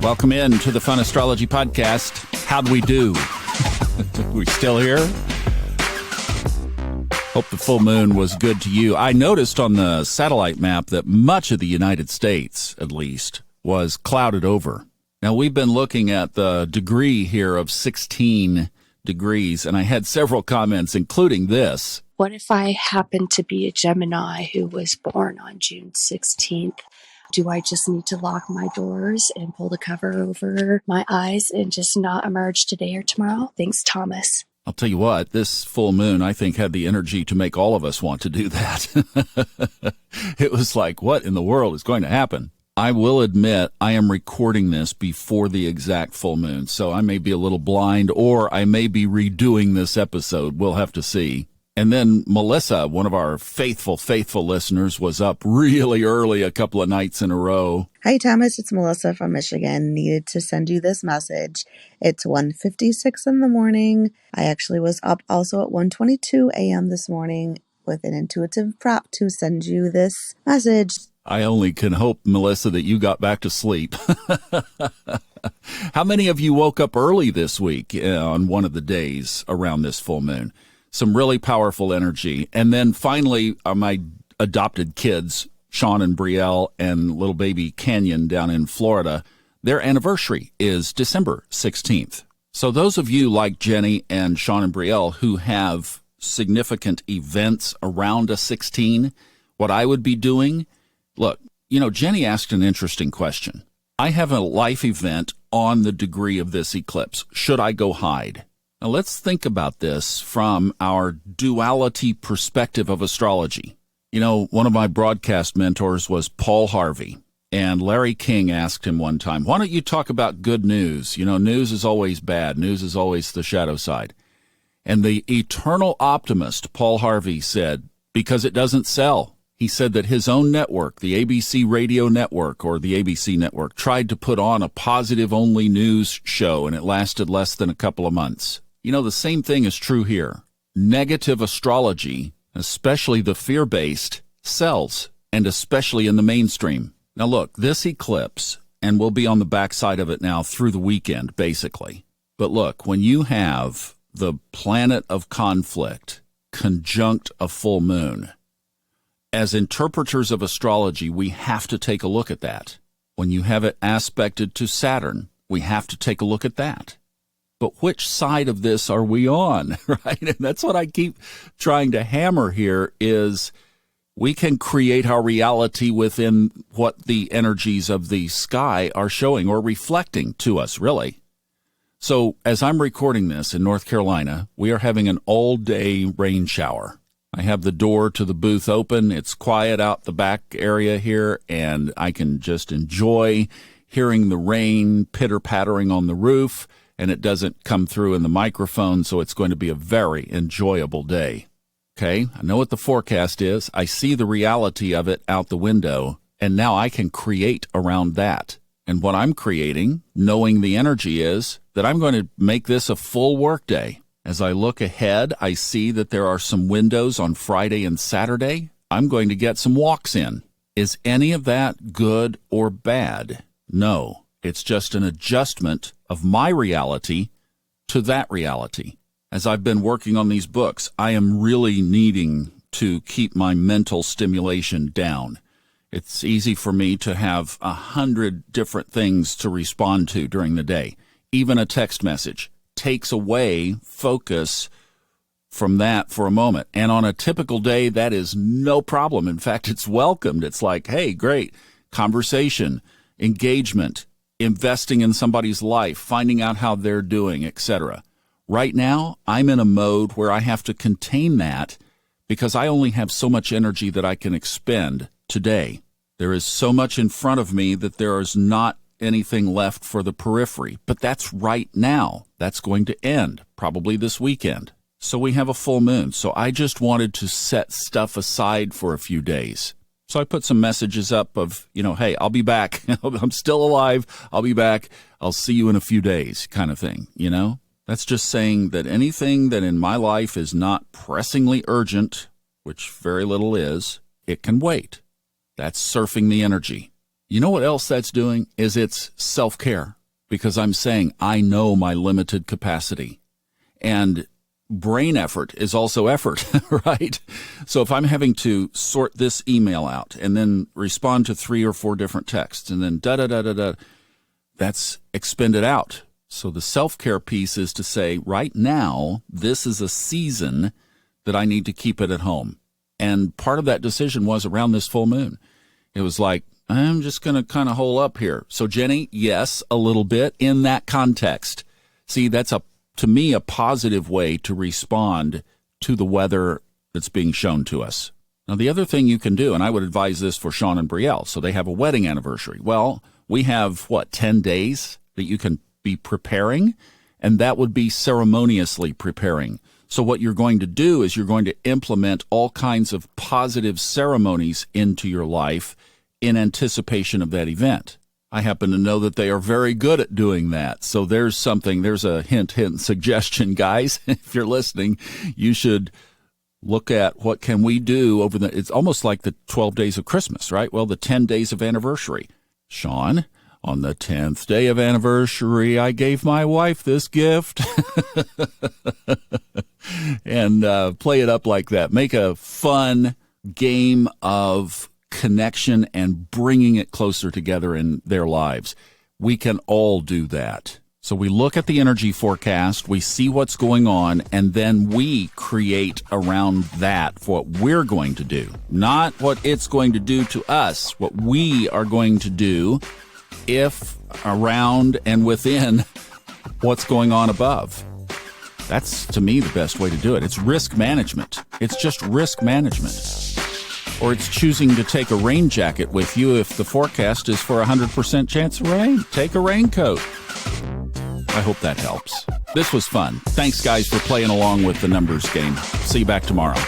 Welcome in to the Fun Astrology Podcast. How'd we do? We still here? Hope the full moon was good to you. I noticed on the satellite map that much of the United States, at least, was clouded over. Now, we've been looking at the degree here of 16 degrees, and I had several comments, including this. What if I happen to be a Gemini who was born on June 16th? Do I just need to lock my doors and pull the cover over my eyes and just not emerge today or tomorrow? Thanks, Thomas. I'll tell you what, this full moon, I think, had the energy to make all of us want to do that. It was like, what in the world is going to happen? I will admit I am recording this before the exact full moon, so I may be a little blind, or I may be redoing this episode. We'll have to see. And then Melissa, one of our faithful listeners, was up really early a couple of nights in a row. Hi, Thomas. It's Melissa from Michigan. Needed to send you this message. It's 1:56 in the morning. I actually was up also at 1:22 a.m. this morning with an intuitive prop to send you this message. I only can hope, Melissa, that you got back to sleep. How many of you woke up early this week on one of the days around this full moon? Some really powerful energy. And then finally, my adopted kids, Sean and Brielle and little baby Canyon down in Florida, their anniversary is December 16th. So those of you like Jenny and Sean and Brielle who have significant events around a 16, what I would be doing, look, Jenny asked an interesting question. I have a life event on the degree of this eclipse. Should I go hide? Now, let's think about this from our duality perspective of astrology. One of my broadcast mentors was Paul Harvey, and Larry King asked him one time, why don't you talk about good news? News is always bad. News is always the shadow side. And the eternal optimist, Paul Harvey, said, because it doesn't sell. He said that his own network, the ABC radio network or the ABC network, tried to put on a positive-only news show, and it lasted less than a couple of months. The same thing is true here. Negative astrology, especially the fear-based, sells, and especially in the mainstream. Now look, this eclipse, and we'll be on the backside of it now through the weekend, basically. But look, when you have the planet of conflict conjunct a full moon, as interpreters of astrology, we have to take a look at that. When you have it aspected to Saturn, we have to take a look at that. But which side of this are we on, right? And that's what I keep trying to hammer here is we can create our reality within what the energies of the sky are showing or reflecting to us, really. So as I'm recording this in North Carolina, we are having an all-day rain shower. I have the door to the booth open. It's quiet out the back area here, and I can just enjoy hearing the rain pitter-pattering on the roof. And it doesn't come through in the microphone, so it's going to be a very enjoyable day. Okay, I know what the forecast is. I see the reality of it out the window, and now I can create around that. And what I'm creating, knowing the energy, is that I'm going to make this a full work day. As I look ahead, I see that there are some windows on Friday and Saturday. I'm going to get some walks in. Is any of that good or bad? No. It's just an adjustment of my reality to that reality. As I've been working on these books, I am really needing to keep my mental stimulation down. It's easy for me to have 100 different things to respond to during the day. Even a text message takes away focus from that for a moment. And on a typical day, that is no problem. In fact, it's welcomed. It's like, hey, great, conversation, engagement, investing in somebody's life, finding out how they're doing, etc. Right now, I'm in a mode where I have to contain that because I only have so much energy that I can expend today. There is so much in front of me that there is not anything left for the periphery. But that's right now. That's going to end, probably this weekend. So we have a full moon. So I just wanted to set stuff aside for a few days. So I put some messages up of, hey, I'll be back. I'm still alive. I'll be back. I'll see you in a few days kind of thing, That's just saying that anything that in my life is not pressingly urgent, which very little is, it can wait. That's surfing the energy. You know what else that's doing is it's self-care, because I'm saying I know my limited capacity, and brain effort is also effort, right? So if I'm having to sort this email out and then respond to 3 or 4 different texts and then da-da-da-da-da, that's expended out. So the self-care piece is to say, right now, this is a season that I need to keep it at home. And part of that decision was around this full moon. It was like, I'm just going to kind of hole up here. So Jenny, yes, a little bit in that context. See, that's to me, a positive way to respond to the weather that's being shown to us. Now, the other thing you can do, and I would advise this for Sean and Brielle, so they have a wedding anniversary. Well, we have, 10 days that you can be preparing, and that would be ceremoniously preparing. So what you're going to do is you're going to implement all kinds of positive ceremonies into your life in anticipation of that event. I happen to know that they are very good at doing that. So there's a hint, suggestion, guys. If you're listening, you should look at what can we do it's almost like the 12 days of Christmas, right? Well, the 10 days of anniversary. Sean, on the 10th day of anniversary, I gave my wife this gift. And play it up like that. Make a fun game of connection and bringing it closer together in their lives. We can all do that. So we look at the energy forecast, we see what's going on, and then we create around that what we're going to do. Not what it's going to do to us, what we are going to do if, around, and within what's going on above. That's, to me, the best way to do it. It's risk management. It's just risk management. Or it's choosing to take a rain jacket with you if the forecast is for 100% chance of rain. Take a raincoat. I hope that helps. This was fun. Thanks, guys, for playing along with the numbers game. See you back tomorrow.